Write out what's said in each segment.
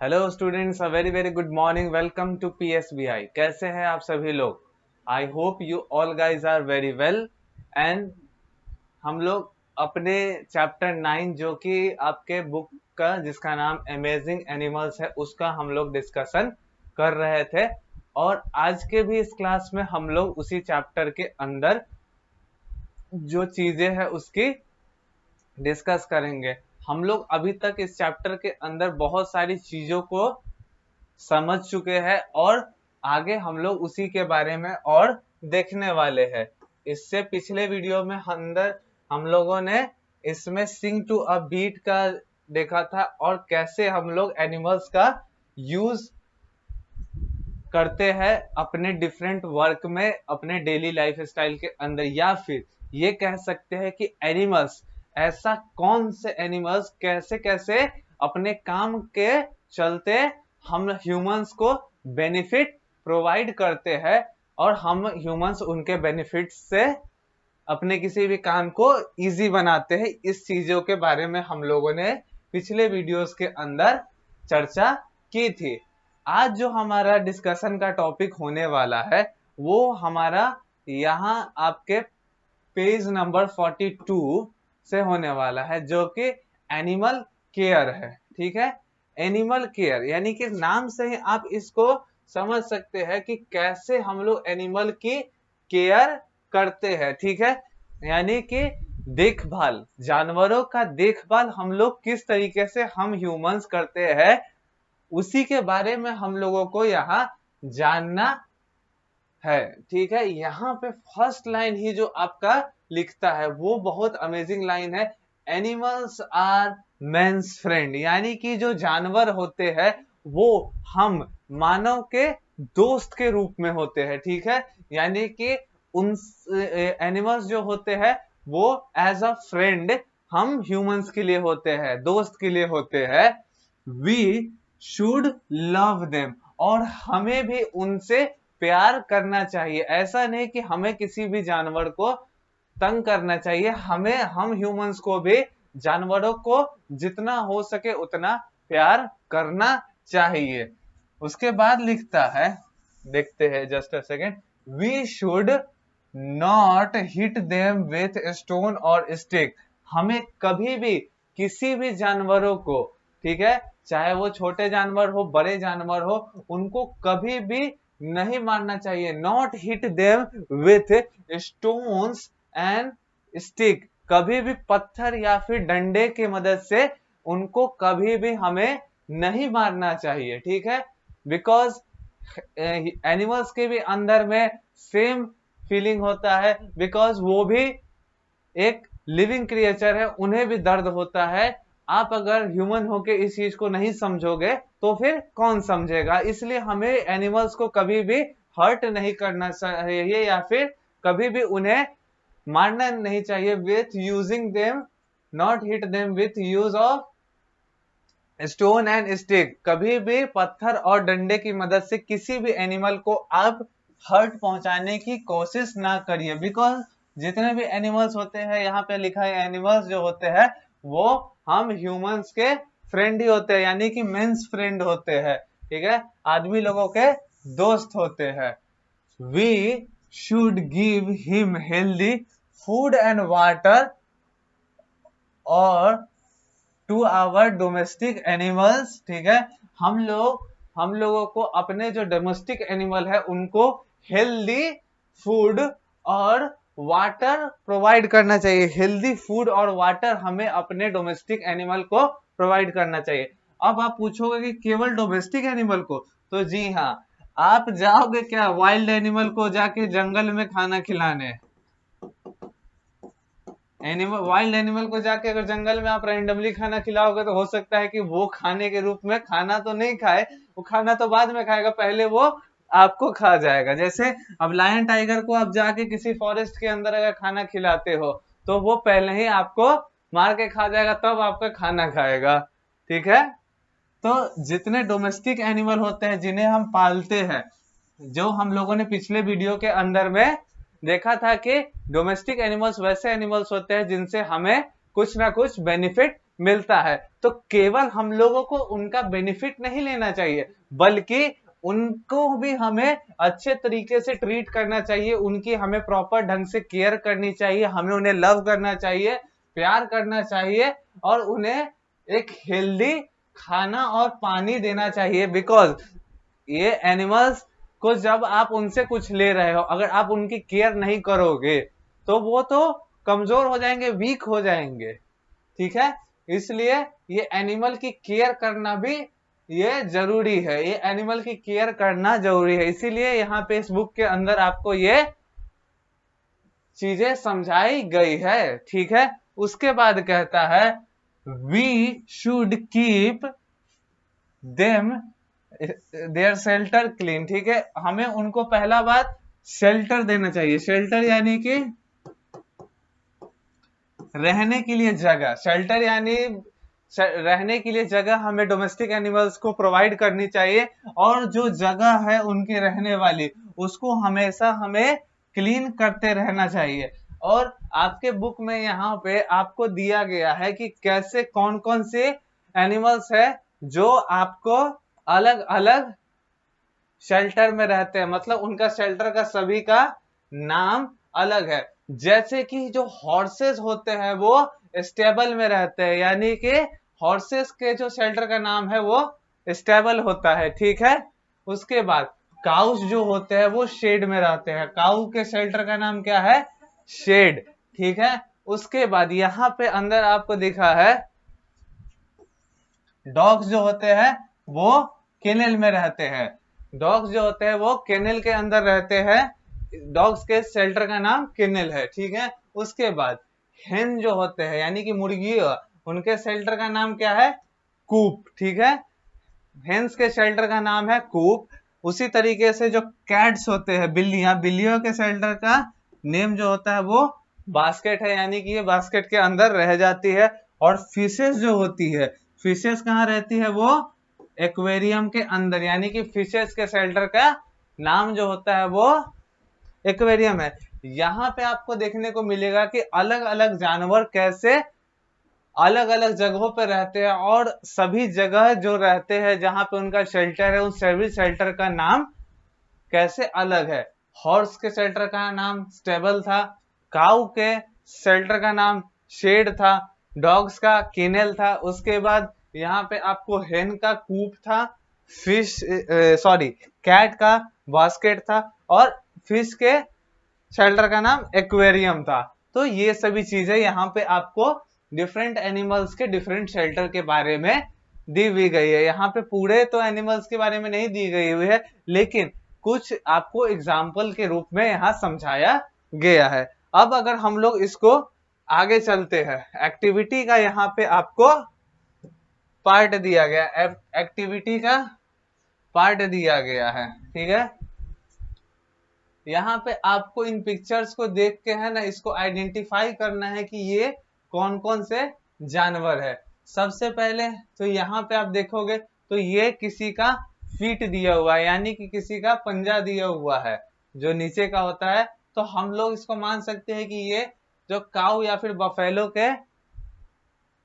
Hello students, a very very good morning. Welcome to PSBI। कैसे हैं आप सभी लोग? I hope you all guys are very well. And हम लोग अपने चैप्टर 9 जो कि आपके बुक का जिसका नाम अमेजिंग एनिमल्स है उसका हम लोग डिस्कशन कर रहे थे। और आज के भी इस क्लास में हम लोग उसी चैप्टर के अंदर जो चीजें हैं उसकी डिस्कस करेंगे। हम लोग अभी तक इस चैप्टर के अंदर बहुत सारी चीजों को समझ चुके हैं और आगे हम लोग उसी के बारे में और देखने वाले हैं। इससे पिछले वीडियो में अंदर हम लोगों ने इसमें सिंग टू अ बीट का देखा था और कैसे हम लोग एनिमल्स का यूज करते हैं अपने डिफरेंट वर्क में, अपने डेली लाइफ स्टाइल के अंदर। या फिर ये कह सकते हैं कि एनिमल्स, ऐसा कौन से एनिमल्स कैसे कैसे अपने काम के चलते हम ह्यूमंस को बेनिफिट प्रोवाइड करते हैं और हम ह्यूमंस उनके बेनिफिट से अपने किसी भी काम को इजी बनाते हैं। इस चीजों के बारे में हम लोगों ने पिछले वीडियोस के अंदर चर्चा की थी। आज जो हमारा डिस्कशन का टॉपिक होने वाला है वो हमारा यहाँ आपके पेज नंबर 42 से होने वाला है, जो कि एनिमल केयर है। ठीक है, एनिमल केयर यानी कि नाम से ही आप इसको समझ सकते हैं कि कैसे हम लोग एनिमल की केयर करते हैं। ठीक है, यानी कि देखभाल, जानवरों का देखभाल हम लोग किस तरीके से हम ह्यूमंस करते हैं उसी के बारे में हम लोगों को यहाँ जानना है। ठीक है, यहाँ पे फर्स्ट लाइन ही जो आपका लिखता है वो बहुत अमेजिंग लाइन है। एनिमल्स आर मेंस फ्रेंड, यानी कि जो जानवर होते हैं वो हम मानव के दोस्त के रूप में होते हैं। ठीक है, यानी कि उन एनिमल्स जो होते हैं वो एज अ फ्रेंड हम ह्यूमंस के लिए होते हैं, दोस्त के लिए होते हैं। वी शुड लव देम, और हमें भी उनसे प्यार करना चाहिए। ऐसा नहीं कि हमें किसी भी जानवर को तंग करना चाहिए, हम ह्यूमंस को भी जानवरों को जितना हो सके उतना प्यार करना चाहिए। उसके बाद लिखता है, देखते हैं just a second. We should not hit them with stone और स्टिक, हमें कभी भी किसी भी जानवरों को, ठीक है, चाहे वो छोटे जानवर हो बड़े जानवर हो, उनको कभी भी नहीं मारना चाहिए। Not hit them with stones and stick, कभी भी पत्थर या फिर डंडे की मदद से उनको कभी भी हमें नहीं मारना चाहिए। ठीक है, बिकॉज एनिमल्स के भी अंदर में सेम फीलिंग होता है, बिकॉज वो भी एक लिविंग क्रिएचर है, उन्हें भी दर्द होता है। आप अगर ह्यूमन होके इस चीज को नहीं समझोगे तो फिर कौन समझेगा? इसलिए हमें एनिमल्स को कभी भी हर्ट नहीं करना चाहिए या फिर कभी भी उन्हें मारना नहीं चाहिए। With using them, not hit them with use of stone and stick, कभी भी पत्थर और डंडे की मदद से किसी भी एनिमल को आप हर्ट पहुंचाने की कोशिश ना करिए। बिकॉज जितने भी एनिमल्स होते हैं, यहाँ पे लिखा है एनिमल्स जो होते हैं वो हम ह्यूमंस के फ्रेंड ही होते हैं, यानी कि मेंस फ्रेंड होते हैं। ठीक है, आदमी लोगों के दोस्त होते हैं। We should give him healthy food and water और टू आवर डोमेस्टिक एनिमल्स। ठीक है, हम लोगों को अपने जो डोमेस्टिक एनिमल है उनको हेल्दी फूड और वाटर प्रोवाइड करना चाहिए। हेल्दी फूड और वाटर हमें अपने डोमेस्टिक एनिमल को प्रोवाइड करना चाहिए। अब आप पूछोगे कि केवल डोमेस्टिक एनिमल को, तो जी हाँ, आप जाओगे क्या वाइल्ड एनिमल को जाके जंगल में खाना खिलाने? वाइल्ड एनिमल को जाके अगर जंगल में आप रैंडमली खाना खिलाओगे तो हो सकता है कि वो खाने के रूप में खाना तो नहीं खाए, वो खाना तो बाद में खाएगा, पहले वो आपको खा जाएगा। जैसे अब लायन टाइगर को आप जाके किसी फॉरेस्ट के अंदर अगर खाना खिलाते हो तो वो पहले ही आपको मार के खा जाएगा, तब आपका खाना खाएगा। ठीक है, तो जितने डोमेस्टिक एनिमल होते हैं जिन्हें हम पालते हैं, जो हम लोगों ने पिछले वीडियो के अंदर में देखा था कि डोमेस्टिक एनिमल्स वैसे एनिमल्स होते हैं जिनसे हमें कुछ ना कुछ बेनिफिट मिलता है। तो केवल हम लोगों को उनका बेनिफिट नहीं लेना चाहिए, बल्कि उनको भी हमें अच्छे तरीके से ट्रीट करना चाहिए, उनकी हमें प्रॉपर ढंग से केयर करनी चाहिए, हमें उन्हें लव करना चाहिए, प्यार करना चाहिए, और उन्हें एक हेल्दी खाना और पानी देना चाहिए। बिकॉज ये एनिमल्स को जब आप उनसे कुछ ले रहे हो, अगर आप उनकी केयर नहीं करोगे तो वो तो कमजोर हो जाएंगे, वीक हो जाएंगे, ठीक है। इसलिए ये एनिमल की केयर करना भी ये जरूरी है, ये एनिमल की केयर करना जरूरी है। इसीलिए यहाँ पे इस बुक के अंदर आपको ये चीजें समझाई गई है, ठीक है। उसके बाद कहता है we should keep them there shelter clean, ठीक है। हमें उनको पहला बात शेल्टर देना चाहिए। शेल्टर यानी कि रहने के लिए जगह, शेल्टर यानी रहने के लिए जगह हमें डोमेस्टिक एनिमल्स को प्रोवाइड करनी चाहिए, और जो जगह है उनके रहने वाली उसको हमेशा हमें क्लीन करते रहना चाहिए। और आपके बुक में यहाँ पे आपको दिया गया है कि कैसे कौन कौन से एनिमल्स है जो आपको अलग अलग शेल्टर में रहते हैं, मतलब उनका शेल्टर का सभी का नाम अलग है। जैसे कि जो हॉर्सेस होते हैं वो स्टेबल में रहते हैं, यानी कि हॉर्सेस के जो शेल्टर का नाम है वो स्टेबल होता है, ठीक है। उसके बाद काउस जो होते हैं वो शेड में रहते हैं, काउ के शेल्टर का नाम क्या है, शेड, ठीक है। उसके बाद यहाँ पे अंदर आपको दिखा है डॉग्स जो होते हैं वो केनल में रहते हैं, डॉग्स जो होते हैं वो केनल के अंदर रहते हैं, डॉग्स के शेल्टर का नाम केनल है, ठीक है। उसके बाद हेन जो होते हैं यानी कि मुर्गी, उनके शेल्टर का नाम क्या है, कूप, ठीक है। हेन्स के शेल्टर का नाम है कूप। उसी तरीके से जो कैट्स होते हैं, बिल्लियां, बिल्लियों के शेल्टर का नेम जो होता है वो बास्केट है, यानी कि ये बास्केट के अंदर रह जाती है। और फिशेस जो होती है, फिशेस कहाँ रहती है, वो एक्वेरियम के अंदर, यानी कि फिशेस के शेल्टर का नाम जो होता है वो एक्वेरियम है। यहाँ पे आपको देखने को मिलेगा कि अलग अलग जानवर कैसे अलग अलग जगहों पे रहते हैं, और सभी जगह जो रहते हैं जहां पे उनका शेल्टर है उन सभी शेल्टर का नाम कैसे अलग है। हॉर्स के शेल्टर का नाम स्टेबल था, काऊ के शेल्टर का नाम शेड था, डॉग्स का केनल था, उसके बाद यहाँ पे आपको हेन का कूप था, फिश सॉरी कैट का बास्केट था, और फिश के शेल्टर का नाम एक्वेरियम था। तो ये सभी चीजें यहाँ पे आपको डिफरेंट एनिमल्स के डिफरेंट शेल्टर के बारे में दी हुई गई है। यहाँ पे पूरे तो एनिमल्स के बारे में नहीं दी गई हुई है, लेकिन कुछ आपको एग्जाम्पल के रूप में यहाँ समझाया गया है। अब अगर हम लोग इसको आगे चलते हैं, एक्टिविटी का यहाँ पे आपको पार्ट दिया गया, एक्टिविटी का पार्ट दिया गया है, ठीक है। यहाँ पे आपको इन पिक्चर्स को देख के है ना इसको आइडेंटिफाई करना है कि ये कौन कौन से जानवर है। सबसे पहले तो यहाँ पे आप देखोगे तो ये किसी का फीट दिया हुआ है, यानी कि किसी का पंजा दिया हुआ है जो नीचे का होता है। तो हम लोग इसको मान सकते हैं कि ये जो काऊ या फिर बफेलो के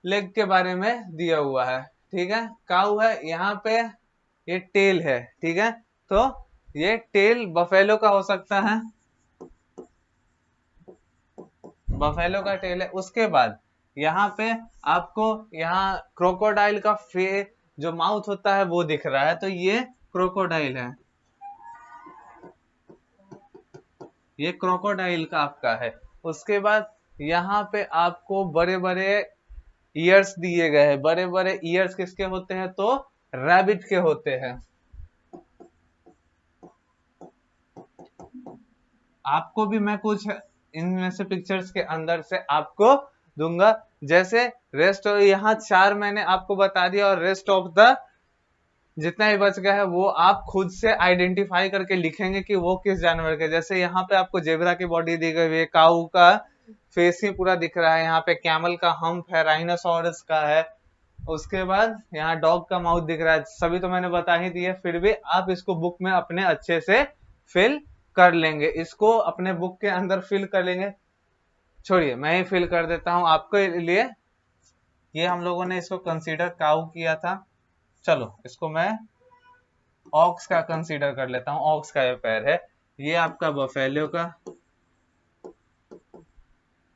लेग के बारे में दिया हुआ है, ठीक है। काऊ है, यहाँ पे ये टेल है, ठीक है। तो ये टेल बफेलो का हो सकता है, बफेलो का टेल है। उसके बाद यहाँ पे आपको यहाँ क्रोकोडाइल का जो माउथ होता है वो दिख रहा है, तो ये क्रोकोडाइल है, ये क्रोकोडाइल का आपका है। उसके बाद यहाँ पे आपको बड़े बड़े ईयर्स दिए गए हैं, बड़े बड़े ईयर्स किसके होते हैं, तो रैबिट के होते हैं। आपको भी मैं कुछ इनमें से पिक्चर्स के अंदर से आपको दूंगा, जैसे रेस्ट यहाँ 4 मैंने आपको बता दिया, और रेस्ट ऑफ द जितना ही बच गया है वो आप खुद से आइडेंटिफाई करके लिखेंगे कि वो किस जानवर के। जैसे यहाँ पे आपको जेब्रा की बॉडी दी गई है, काऊ का फेस ही पूरा दिख रहा है, यहाँ पे कैमल का हम्प है, राइनोसोरस का है, उसके बाद यहाँ डॉग का माउथ दिख रहा है। सभी तो मैंने बता ही दिए, फिर भी आप इसको बुक में अपने अच्छे से फिल कर लेंगे, इसको अपने बुक के अंदर फिल कर लेंगे। छोड़िए मैं ही फिल कर देता हूँ आपके लिए। ये हम लोगों ने इसको कंसीडर काऊ किया था। चलो इसको मैं ऑक्स का कंसीडर कर लेता हूँ। ऑक्स का ये पैर है, ये आपका बफेलो का,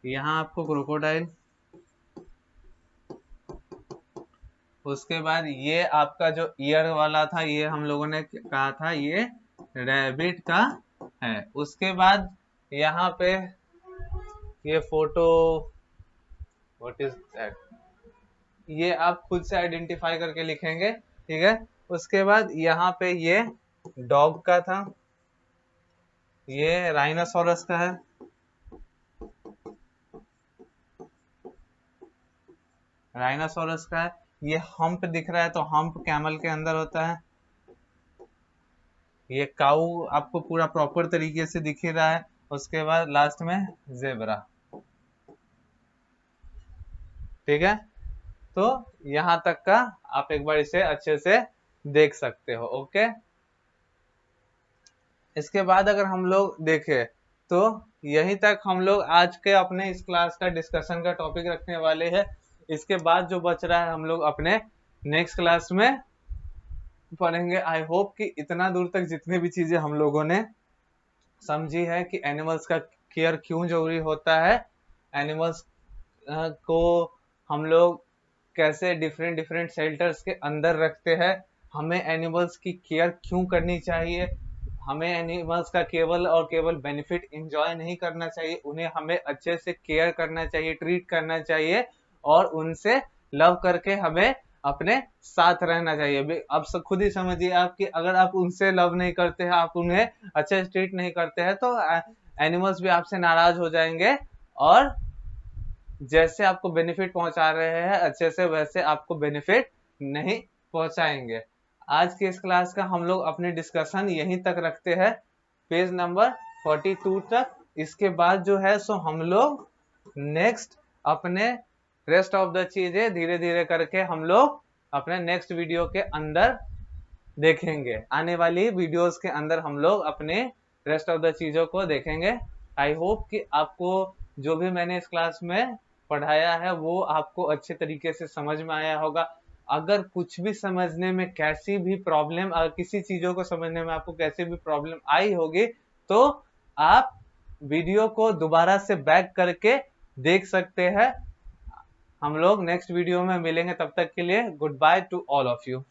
यहाँ आपको क्रोकोडाइल, उसके बाद ये आपका जो ईयर वाला था ये हम लोगों ने कहा था ये रैबिट का है। उसके बाद यहाँ पे ये फोटो, व्हाट इज दैट, ये आप खुद से आइडेंटिफाई करके लिखेंगे, ठीक है। उसके बाद यहाँ पे ये डॉग का था, ये राइनोसोरस का है, राइनोसोरस का है। ये हम्प दिख रहा है तो हम्प कैमल के अंदर होता है। ये काऊ आपको पूरा प्रॉपर तरीके से दिख ही रहा है। उसके बाद लास्ट में जेब्रा, ठीक है। तो यहां तक का आप एक बार इसे अच्छे से देख सकते हो, ओके। इसके बाद अगर हम लोग देखें तो यहीं तक हम लोग आज के अपने इस क्लास का डिस्कशन का टॉपिक रखने वाले हैं। इसके बाद जो बच रहा है हम लोग अपने नेक्स्ट क्लास में पढ़ेंगे। आई होप कि इतना दूर तक जितनी भी चीजें हम लोगों ने समझी है कि एनिमल्स का केयर क्यों जरूरी होता है, एनिमल्स को हम लोग कैसे डिफरेंट डिफरेंट शेल्टर्स के अंदर रखते हैं, हमें एनिमल्स की केयर क्यों करनी चाहिए, हमें एनिमल्स का केवल और केवल बेनिफिट एंजॉय नहीं करना चाहिए, उन्हें हमें अच्छे से केयर करना चाहिए, ट्रीट करना चाहिए और उनसे लव करके हमें अपने साथ रहना चाहिए। अब खुद ही समझिए आप कि अगर आप उनसे लव नहीं करते हैं, आप उन्हें अच्छे से ट्रीट नहीं करते हैं तो एनिमल्स भी आपसे नाराज हो जाएंगे और जैसे आपको बेनिफिट पहुंचा रहे हैं अच्छे से वैसे आपको बेनिफिट नहीं पहुंचाएंगे। आज के इस क्लास का हम लोग अपने डिस्कशन यहीं तक रखते हैं, पेज नंबर 42 तक। इसके बाद जो है सो हम लोग नेक्स्ट अपने रेस्ट ऑफ द चीजें धीरे धीरे करके हम लोग अपने नेक्स्ट वीडियो के अंदर देखेंगे। आने वाली वीडियोस के अंदर हम लोग अपने रेस्ट ऑफ द चीजों को देखेंगे। आई होप कि आपको जो भी मैंने इस क्लास में पढ़ाया है वो आपको अच्छे तरीके से समझ में आया होगा। अगर कुछ भी समझने में कैसी भी प्रॉब्लम, अगर किसी चीजों को समझने में आपको कैसी भी प्रॉब्लम आई होगी तो आप वीडियो को दोबारा से बैक करके देख सकते हैं। हम लोग नेक्स्ट वीडियो में मिलेंगे, तब तक के लिए good by two all of you.